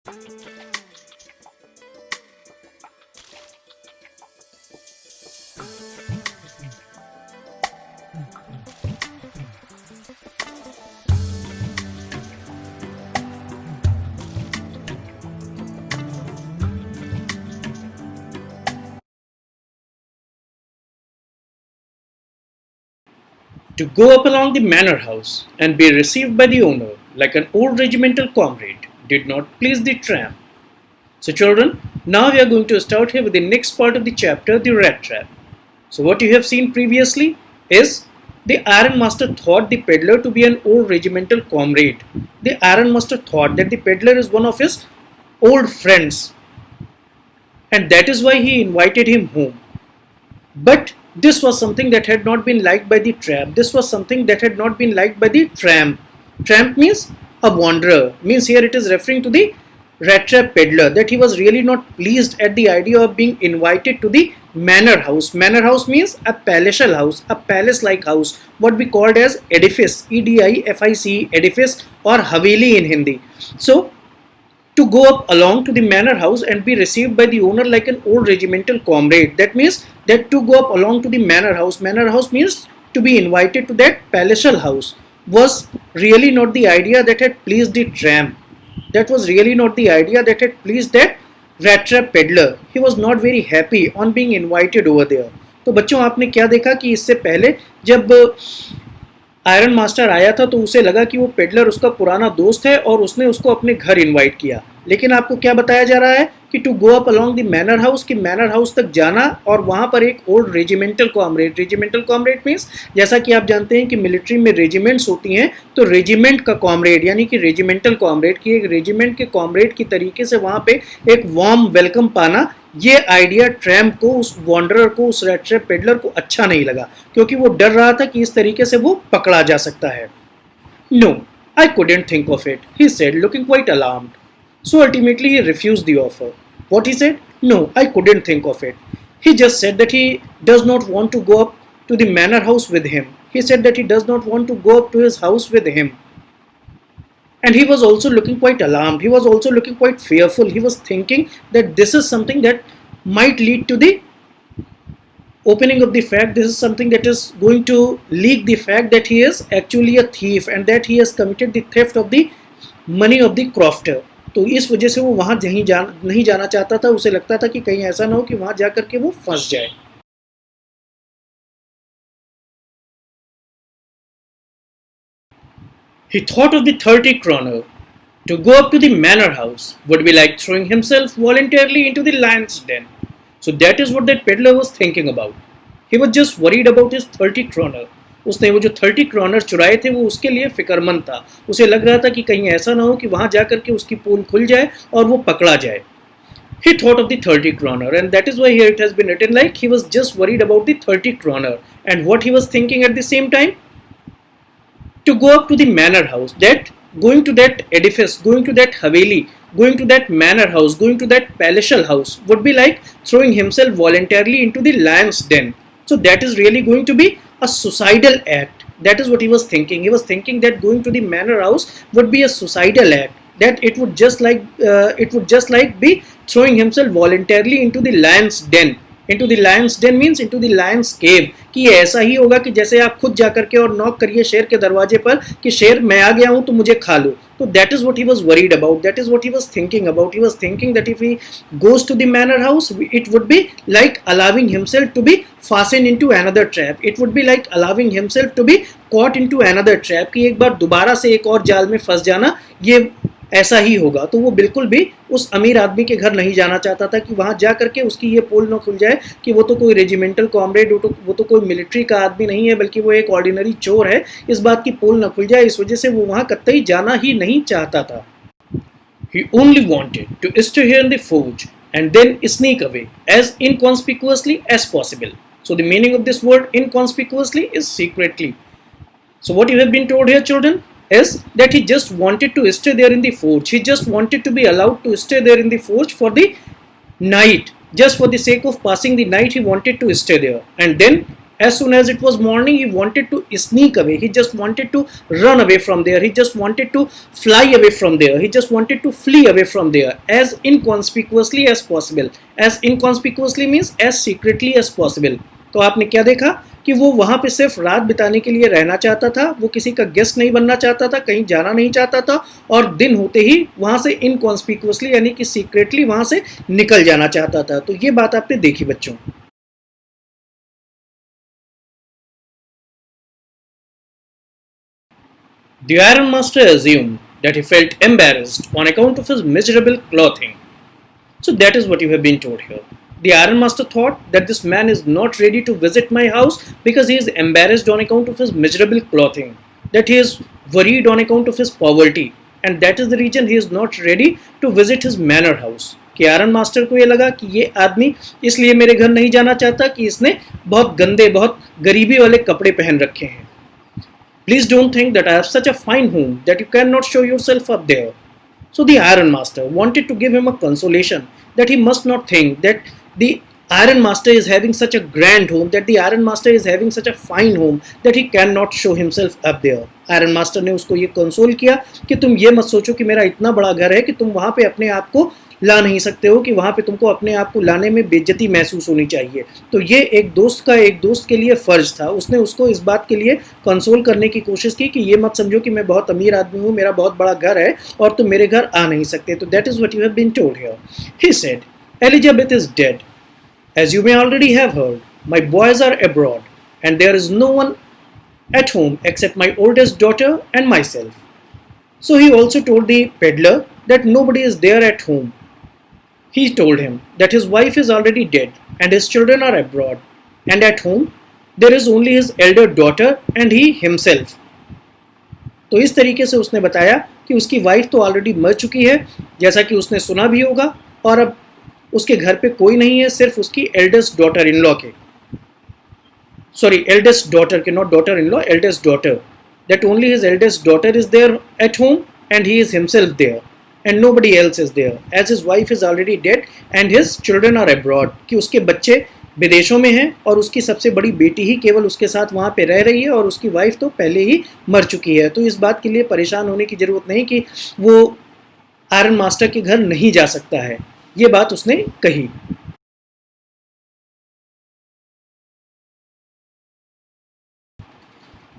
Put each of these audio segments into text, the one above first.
To go up along the manor house and be received by the owner like an old regimental comrade did not please the tramp. So, children, now we are going to start here with the next part of the chapter, the rat trap. So, what you have seen previously is the iron master thought the peddler to be an old regimental comrade. The iron master thought that the peddler is one of his old friends, and that is why he invited him home. But this was something that had not been liked by the tramp. This was something that had not been liked by the tramp. Tramp means a wanderer. Means here it is referring to the Rattrap peddler, that he was really not pleased at the idea of being invited to the manor house. Manor house means a palatial house, a palace-like house, what we called as edifice, edifice, edifice, or haveli in Hindi. So to go up along to the manor house and be received by the owner like an old regimental comrade. That means that to go up along to the manor house means to be invited to that palatial house, was really not the idea that had pleased the tramp. That was really not the idea that had pleased that Rattrap peddler. He was not very happy on being invited over there. तो बच्चों, आपने क्या देखा कि इससे पहले जब iron master आया था तो उसे लगा कि वो पेडलर उसका पुराना दोस्त है और उसने उसको अपने घर इनवाइट किया, लेकिन आपको क्या बताया जा रहा है कि to go up along the manor house, कि मैनर हाउस तक जाना और वहां पर एक ओल्ड रेजिमेंटल कॉमरेड मीन्स, जैसा कि आप जानते हैं कि मिलिट्री में रेजिमेंट्स होती हैं, तो रेजिमेंट का कॉमरेड यानी कि रेजिमेंटल कॉमरेड की एक रेजिमेंट के कॉमरेड की तरीके से वहां पे एक वार्म वेलकम पाना, ये आइडिया ट्रैम्प को, उस वॉन्डरर को, उस रैट्रैप पेडलर को अच्छा नहीं लगा, क्योंकि वो डर रहा था कि इस तरीके से वो पकड़ा जा सकता है. No, I couldn't think of it, he said, looking quite alarmed. So ultimately he refused the offer. What he said? No, I couldn't think of it. He just said that he does not want to go up to the manor house with him. He said that he does not want to go up to his house with him. And he was also looking quite alarmed. He was also looking quite fearful. He was thinking that this is something that might lead to the opening of the fact, this is something that is going to leak the fact that he is actually a thief and that he has committed the theft of the money of the crofter. तो इस वजह से वो वहां नहीं जाना चाहता था. उसे लगता था कि कहीं ऐसा ना हो कि वहां जाकर के वो फंस जाए. He thought of the 30 kroner. To go up to the manor house would be like throwing himself voluntarily into the lion's den. So that is what that peddler was thinking about. He was just worried about his 30 kroner. उसने वो जो 30 क्रॉनर चुराए थे वो उसके लिए फिक्रमंद था. उसे लग रहा था कि कहीं ऐसा ना हो कि वहां जाकर के उसकी पोल खुल जाए और वो पकड़ा जाए. He thought of the 30 kroner, and that is why here it has been written like he was just worried about the 30 kroner. And what he was thinking at the same time? To go up to the manor house, that going to that edifice, going to that haveli, going to that manor house, going to that palatial house would be like throwing himself voluntarily into the lion's den. So that is really going to be a suicidal act. That is what he was thinking. He was thinking that going to the manor house would be a suicidal act. That it would just like be throwing himself voluntarily into the lion's den. Into the lion's den means into the lion's cave. कि ये ऐसा ही होगा कि जैसे आप खुद जाकर के और नॉक करिए शेर के दरवाजे पर कि शेर मैं आ गया हूं तो मुझे खा लो. तो that is what he was worried about. That is what he was thinking about. He was thinking that if he goes to the manor house, it would be like allowing himself to be fastened into another trap. It would be like allowing himself to be caught into another trap. कि एक बार दोबारा से एक और जाल में फंस जाना, ये ऐसा ही होगा. तो वो बिल्कुल भी उस अमीर आदमी के घर नहीं जाना चाहता था कि वहां जा करके उसकी ये पोल न खुल जाए कि वो तो कोई रेजिमेंटल कॉमरेड, वो तो कोई मिलिट्री का आदमी नहीं है, बल्कि वो एक ऑर्डिनरी चोर है. इस बात की पोल न खुल जाए, इस वजह से वो वहां कतई जाना ही नहीं चाहता था. He only wanted to stay here in the forge and then sneak away as inconspicuously as possible. So the meaning of this word inconspicuously is secretly. So what you have been told here, children, is that he just wanted to stay there in the forge. He just wanted to be allowed to stay there in the forge for the night. Just for the sake of passing the night, he wanted to stay there. And then As soon as it was morning, he wanted to sneak away. He just wanted to run away from there. He just wanted to fly away from there. He just wanted to flee away from there as inconspicuously as possible. As inconspicuously means as secretly as possible. तो आपने क्या देखा कि वो वहां पे सिर्फ रात बिताने के लिए रहना चाहता था, वो किसी का गेस्ट नहीं बनना चाहता था, कहीं जाना नहीं चाहता था, और दिन होते ही वहां से इनकॉन्स्पिक्यूअसली यानी कि सीक्रेटली वहां से निकल जाना चाहता था. तो ये बात आपने देखी बच्चों. The Iron Master assumed that he felt embarrassed on account of his miserable clothing. So that is what you have been told here. The Iron Master thought that this man is not ready to visit my house because he is embarrassed on account of his miserable clothing, that he is worried on account of his poverty, and that is the reason he is not ready to visit his manor house. कि iron master को ये लगा कि ये आदमी इसलिए मेरे घर नहीं जाना चाहता कि इसने बहुत गंदे, बहुत गरीबी वाले कपड़े पहन रखे हैं. Please don't think that I have such a fine home that you cannot show yourself up there. So the Iron Master wanted to give him a consolation that he must not think that the Iron Master is having such a grand home, that the Iron Master is having such a fine home that he cannot show himself up there. Iron Master ने उसको ये console किया कि तुम ये मत सोचो कि मेरा इतना बड़ा घर है कि तुम वहाँ पे अपने आप को ला नहीं सकते हो, कि वहाँ पे तुमको अपने आप को लाने में बेइज्जती महसूस होनी चाहिए. तो ये एक दोस्त के लिए फ़र्ज था. उसने उसको इस बात के लिए कंसोल करने की कोशिश की कि ये मत समझो कि मैं बहुत अमीर आदमी हूँ, मेरा बहुत बड़ा घर है और तुम मेरे घर आ नहीं सकते. तो that is what you have been told here. He said, Elizabeth is dead. As you may already have heard, my boys are abroad and there is no one at home except my oldest daughter and myself. So he also told the peddler that nobody is there at home. He told him that his wife is already dead and his children are abroad, and at home there is only his elder daughter and he himself. तो इस तरीके से उसने बताया कि उसकी wife तो already मर चुकी है, जैसा कि उसने सुना भी होगा, और अब उसके घर पे कोई नहीं है, सिर्फ उसकी एल्डेस्ट डॉटर इन लॉ के, सॉरी एल्डेस्ट डॉटर के, not daughter in law, eldest daughter, that only his eldest daughter is there at home and he is himself there and nobody else is there, as his wife is already dead and his children are abroad. कि उसके बच्चे विदेशों में हैं और उसकी सबसे बड़ी बेटी ही केवल उसके साथ वहाँ पे रह रही है और उसकी वाइफ तो पहले ही मर चुकी है. तो इस बात के लिए परेशान होने की ज़रूरत नहीं कि वो आयरन मास्टर के घर नहीं जा सकता है. ये बात उसने कही.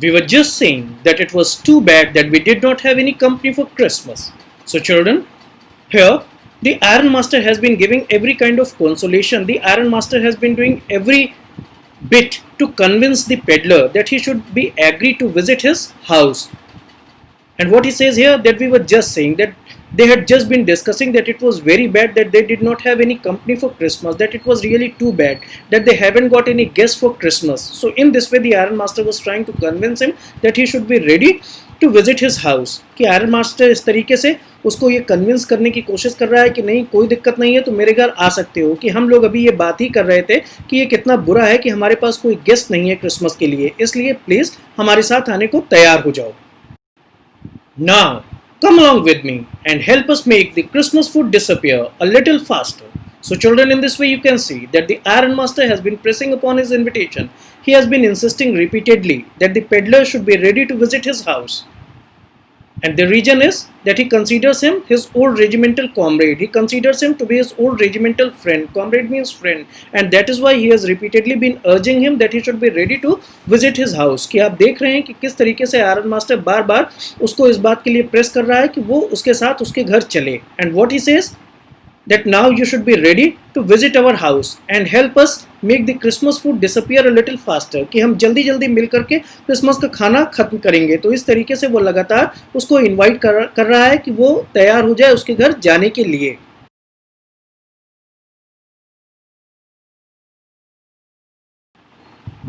We were just saying that it was too bad that we did not have any company for Christmas. So children, here the Iron Master has been giving every kind of consolation. The Iron Master has been doing every bit to convince the peddler that he should be agree to visit his house. And what he says here, that we were just saying that they had just been discussing that it was very bad that they did not have any company for Christmas, that it was really too bad that they haven't got any guests for Christmas. So in this way the Iron Master was trying to convince him that he should be ready to visit his house. कि iron master इस तरीके से उसको ये convince करने की कोशिश कर रहा है कि नहीं, कोई दिक्कत नहीं है, तो मेरे घर आ सकते हो. कि हम लोग अभी ये बात ही कर रहे थे कि ये कितना बुरा है कि हमारे पास कोई गेस्ट नहीं है क्रिसमस के लिए, इसलिए प्लीज़ हमारे साथ आने को तैयार हो जाओ. Now come along with me and help us make the Christmas food disappear a little faster. So children, in this way you can see that the Iron Master has been pressing upon his invitation. He has been insisting repeatedly that the peddler should be ready to visit his house. And the reason is that he considers him his old regimental comrade. He considers him to be his old regimental friend. Comrade means friend. And that is why he has repeatedly been urging him that he should be ready to visit his house. कि आप देख रहे हैं कि किस तरीके से iron master बार बार उसको इस बात के लिए प्रेस कर रहा है कि वो उसके साथ उसके घर चले. And what he says, that now you should be ready to visit our house and help us make the Christmas food disappear a little faster. कि हम जल्दी जल्दी मिल करके क्रिसमस का खाना खत्म करेंगे. तो इस तरीके से वो लगातार उसको इनवाइट कर रहा है कि वो तैयार हो जाए उसके घर जाने के लिए.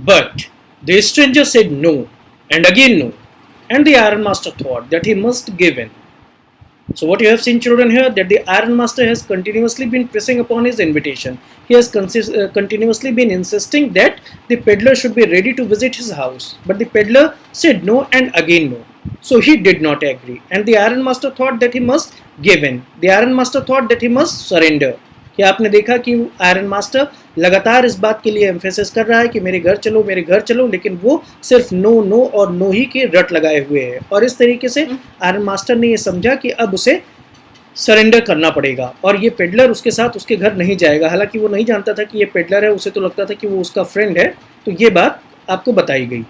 But the stranger said no and again no, and the Iron Master thought that he must give in. So what you have seen children here, that the Iron Master has continuously been pressing upon his invitation. He has continuously been insisting that the peddler should be ready to visit his house. But the peddler said no and again no. So he did not agree. And the Iron Master thought that he must give in. The Iron Master thought that he must surrender. कि आपने देखा कि iron master लगातार इस बात के लिए emphasis कर रहा है कि मेरे घर चलो, मेरे घर चलो, लेकिन वो सिर्फ नो नो और नो ही के रट लगाए हुए है। और इस तरीके से आयरन मास्टर ने ये समझा कि अब उसे सरेंडर करना पड़ेगा और ये पेडलर उसके साथ उसके घर नहीं जाएगा। हालांकि वो नहीं जानता था कि ये पेडलर है, उसे तो लगता था कि वो उसका फ्रेंड है। तो ये बात आपको बताई गई।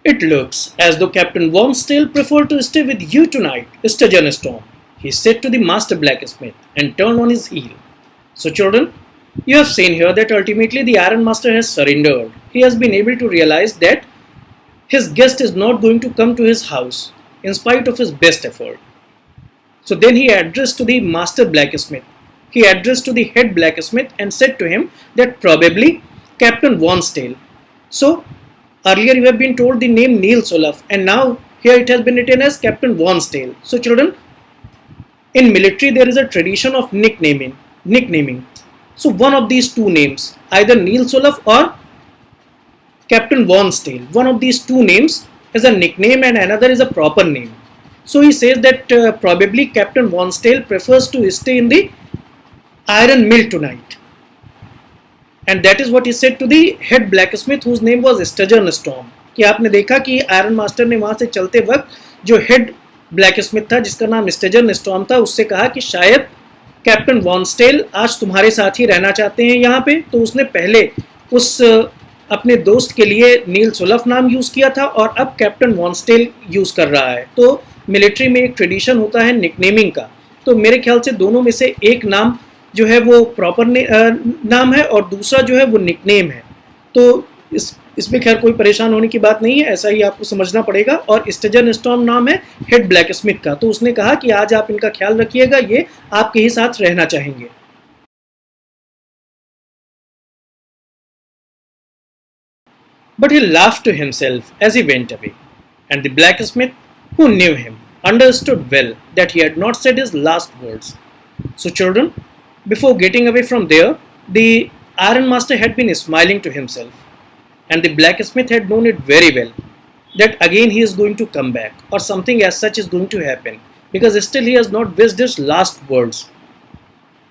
It looks as though Captain Wormstail preferred to stay with you tonight, Sturgeon Storm, he said to the master blacksmith and turned on his heel. So, children, you have seen here that ultimately the Iron Master has surrendered. He has been able to realize that his guest is not going to come to his house in spite of his best effort. So then he addressed to the master blacksmith. He addressed to the head blacksmith and said to him that probably Captain Wormstail. So earlier you have been told the name Niels Olaf, and now here it has been written as Captain Wormstail. So children, in military there is a tradition of nicknaming. So one of these two names, either Niels Olaf or Captain Wormstail, one of these two names is a nickname and another is a proper name. So he says that probably Captain Wormstail prefers to stay in the iron mill tonight. And that is what he said to the head blacksmith whose name was Sturgeon Storm. कि आपने देखा कि iron master ने वहां से चलते वक्त जो हेड ब्लैकस्मिथ था जिसका नाम स्टर्जन स्टॉर्म था उससे कहा कि शायद कैप्टन वॉन्स्टेल आज तुम्हारे साथ ही रहना चाहते हैं यहाँ पे। तो उसने पहले उस अपने दोस्त के लिए नील सोलफ नाम यूज़ किया था और अब कैप्टन वॉन्स्टेल यूज़ कर रहा है। तो मिलिट्री में एक ट्रेडिशन होता है निकनेमिंग का। तो मेरे ख्याल से दोनों में से एक नाम जो है वो प्रॉपर नाम है और दूसरा जो है वो निकनेम है। तो इसमें खैर कोई परेशान होने की बात नहीं है, ऐसा ही आपको समझना पड़ेगा। और स्टर्जन स्टॉर्म नाम है हेड ब्लैकस्मिथ का। तो उसने कहा कि आज आप इनका ख्याल रखिएगा, ये आपके ही साथ रहना चाहेंगे। But he laughed to himself as he went away, and the blacksmith, who knew him, understood well that he had not said his last words. So, children, before getting away from there, the iron master had been smiling to himself, and the blacksmith had known it very well that again he is going to come back, or something as such is going to happen, because still he has not wished his last words.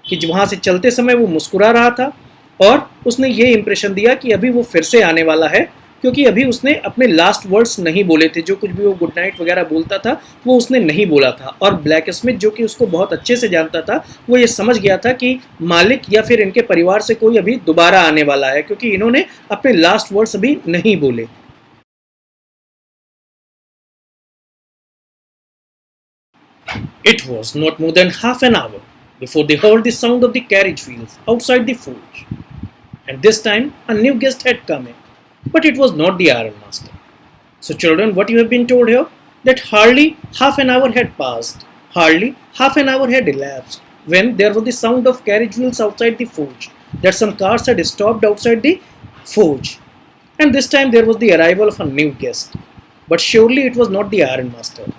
कि वहाँ से चलते समय वो मुस्कुरा रहा था और उसने ये इंप्रेशन दिया कि अभी वो फिर से आने वाला है, क्योंकि अभी उसने अपने लास्ट वर्ड्स नहीं बोले थे। जो कुछ भी वो गुड नाइट वगैरह बोलता था वो उसने नहीं बोला था। और ब्लैकस्मिथ जो कि उसको बहुत अच्छे से जानता था वो ये समझ गया था कि मालिक या फिर इनके परिवार से कोई अभी दोबारा आने वाला है, क्योंकि इन्होंने अपने लास्ट वर्ड्स अभी नहीं बोले। It was not more than half an hour before they heard the sound of the carriage wheels outside the forge. And this time a new guest had come in, but it was not the Iron Master. So children, what you have been told here, that hardly half an hour had passed, hardly half an hour had elapsed, when there was the sound of carriage wheels outside the forge, that some cars had stopped outside the forge. And this time there was the arrival of a new guest. But surely it was not the Iron Master.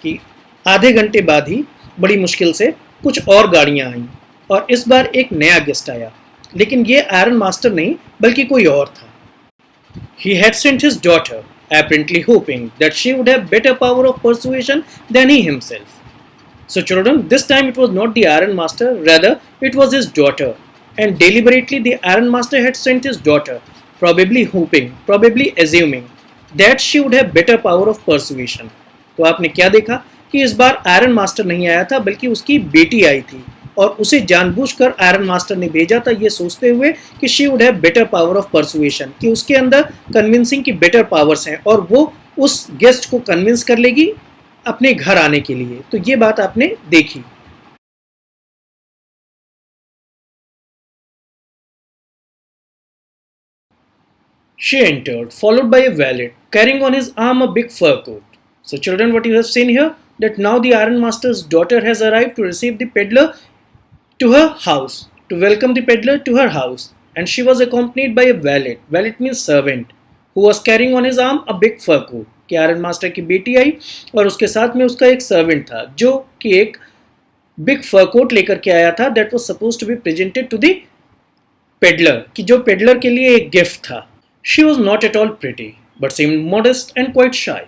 कि आधे घंटे बाद ही बड़ी मुश्किल से कुछ और गाड़ियां आईं और इस बार एक नया गेस्ट आया, लेकिन ये आयरन मास्टर नहीं बल्कि कोई और था। He had sent his daughter, apparently hoping that she would have better power of persuasion than he himself. So children, this time it was not the Iron Master, rather it was his daughter, and deliberately the Iron Master had sent his daughter, probably hoping, probably assuming that she would have better power of persuasion. तो आपने क्या देखा कि इस बार iron master नहीं आया था बल्कि उसकी बेटी आई थी और उसे जानबूझकर आयरन मास्टर ने भेजा था ये सोचते हुए कि she would have better power of persuasion, कि उसके अंदर कन्विंसिंग की बेटर पावर्स हैं और वो उस गेस्ट को कन्विंस कर लेगी अपने घर आने के लिए। तो ये बात आपने देखी। She entered, followed by a valet, carrying on his arm a big fur coat. So children, what you have seen here, that now the Iron Master's daughter has arrived to receive the peddler to her house, to welcome the peddler to her house, and she was accompanied by a valet. Valet means servant, who was carrying on his arm a big fur coat. कि iron master की बेटी आई और उसके साथ में उसका एक servant था जो कि एक बिग फर कोट लेकर के आया था, that was supposed to be presented to the peddler, कि जो पेडलर के लिए एक गिफ्ट था। She was not at all pretty, but seemed modest and quite shy.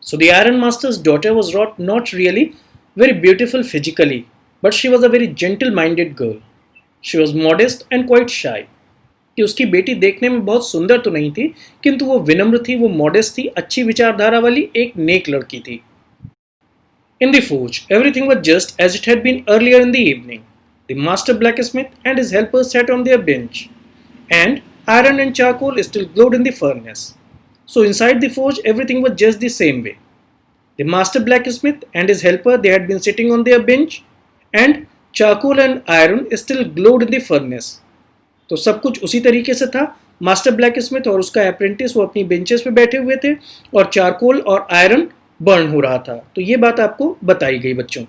So the Iron Master's daughter was not really very beautiful physically, but she was a very gentle minded girl. She was modest and quite शाई. कि उसकी बेटी देखने में बहुत सुंदर तो नहीं थी, किंतु वो विनम्र थी, वो मॉडेस्ट थी, अच्छी विचारधारा वाली एक नेक लड़की थी. In the forge, everything was just as it had been earlier in the evening. The master blacksmith and his helpers sat on their bench, and iron and charcoal still glowed in the furnace. So inside the forge, everything was just the same way. The master blacksmith and his helper, they had been sitting on their bench, and charcoal and iron still glowed in the furnace. तो सब कुछ उसी तरीके से था. Master black Smith और उसका apprentice वो अपनी बेंचेस पे बैठे हुए थे और चारकोल और आयरन बर्न हो रहा था. तो ये बात आपको बताई गई बच्चों.